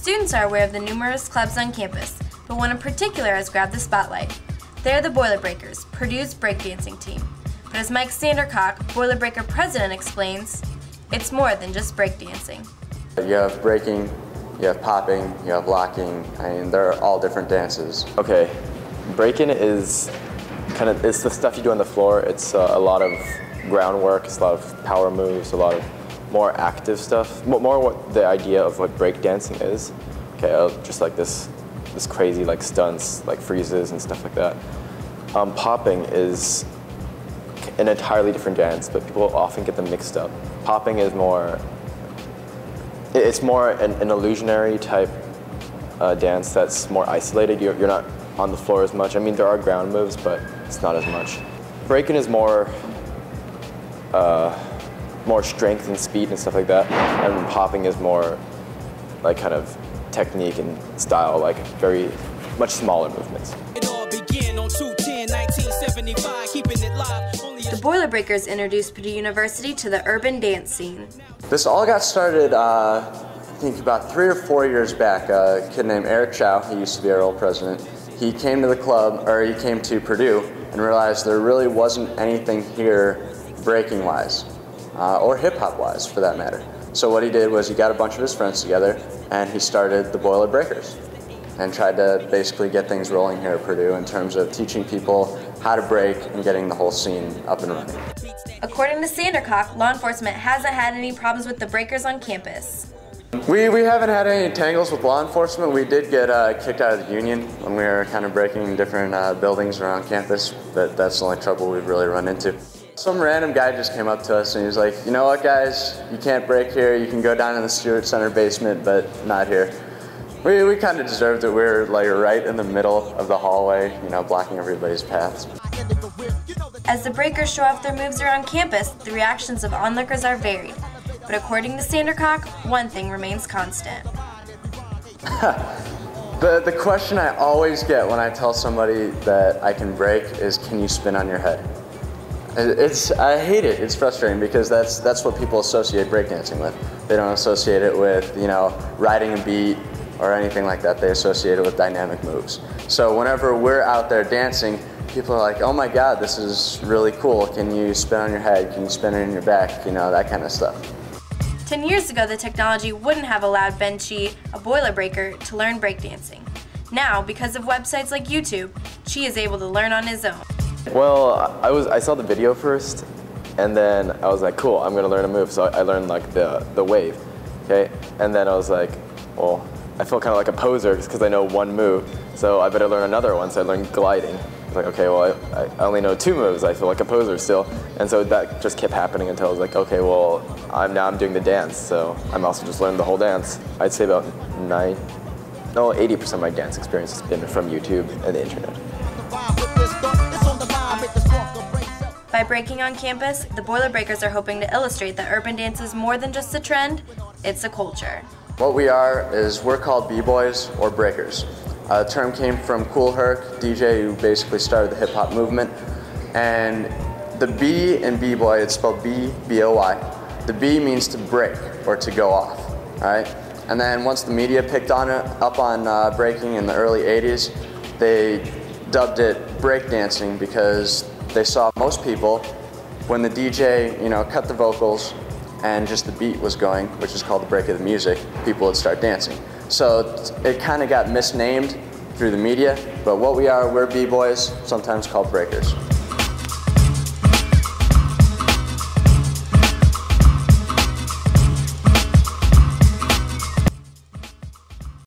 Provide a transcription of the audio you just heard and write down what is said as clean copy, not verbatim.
Students are aware of the numerous clubs on campus, but one in particular has grabbed the spotlight. They're the Boilermakers, Purdue's breakdancing team. But as Mike Sandercock, Boilermaker president, explains, it's more than just breakdancing. You have breaking, you have popping, you have locking. I mean, they're all different dances. Okay, breaking is it's the stuff you do on the floor. It's a lot of groundwork, it's a lot of power moves, a lot of more active stuff. More what the idea of what breakdancing is. Okay, just like this crazy like stunts, like freezes and stuff like that. Popping is an entirely different dance, but people often get them mixed up. Popping is it's more an illusionary type dance that's more isolated. You're not on the floor as much. I mean, there are ground moves, but it's not as much. Breaking is more strength and speed and stuff like that, and popping is more like kind of technique and style, like very much smaller movements. The Boilermakers introduced Purdue University to the urban dance scene. This all got started, I think about 3 or 4 years back. A kid named Eric Chow, he used to be our old president, he came to the club, or he came to Purdue and realized there really wasn't anything here breaking-wise, or hip-hop-wise for that matter. So what he did was he got a bunch of his friends together and he started the Boilermakers and tried to basically get things rolling here at Purdue in terms of teaching people how to break and getting the whole scene up and running. According to Sandercock, law enforcement hasn't had any problems with the breakers on campus. We haven't had any tangles with law enforcement. We did get kicked out of the union when we were kind of breaking different buildings around campus, but that's the only trouble we've really run into. Some random guy just came up to us and he was like, you know what guys, you can't break here, you can go down in the Stewart Center basement, but not here. We kind of deserved it. We were like right in the middle of the hallway, you know, blocking everybody's paths. As the breakers show off their moves around campus, the reactions of onlookers are varied. But according to Sandercock, one thing remains constant. The question I always get when I tell somebody that I can break is, can you spin on your head? I hate it. It's frustrating because that's what people associate breakdancing with. They don't associate it with, you know, riding a beat or anything like that. They associate it with dynamic moves. So whenever we're out there dancing, people are like, oh my God, this is really cool. Can you spin on your head? Can you spin it in your back? You know, that kind of stuff. 10 years ago, the technology wouldn't have allowed Ben Chi, a Boilermaker, to learn breakdancing. Now, because of websites like YouTube, Chi is able to learn on his own. Well, I saw the video first, and then I was like, cool, I'm gonna learn a move. So I learned like the wave, okay? And then I was like, well, I feel kind of like a poser because I know one move, so I better learn another one. So I learned gliding. I was like, okay, well, I only know 2 moves. I feel like a poser still. And so that just kept happening until I was like, okay, well, I'm doing the dance, so I'm also just learning the whole dance. I'd say about 80% of my dance experience has been from YouTube and the internet. By breaking on campus, the Boilermakers are hoping to illustrate that urban dance is more than just a trend, it's a culture. What we are is we're called B-boys or breakers. The term came from Kool Herc, DJ who basically started the hip-hop movement. And the B in B-boy, it's spelled B-B-O-Y. The B means to break or to go off, all right? And then once the media picked up on breaking in the early 80s, they dubbed it breakdancing because they saw most people, when the DJ, you know, cut the vocals and just the beat was going, which is called the break of the music, people would start dancing. So it kind of got misnamed through the media, but what we are, we're B-boys, sometimes called breakers.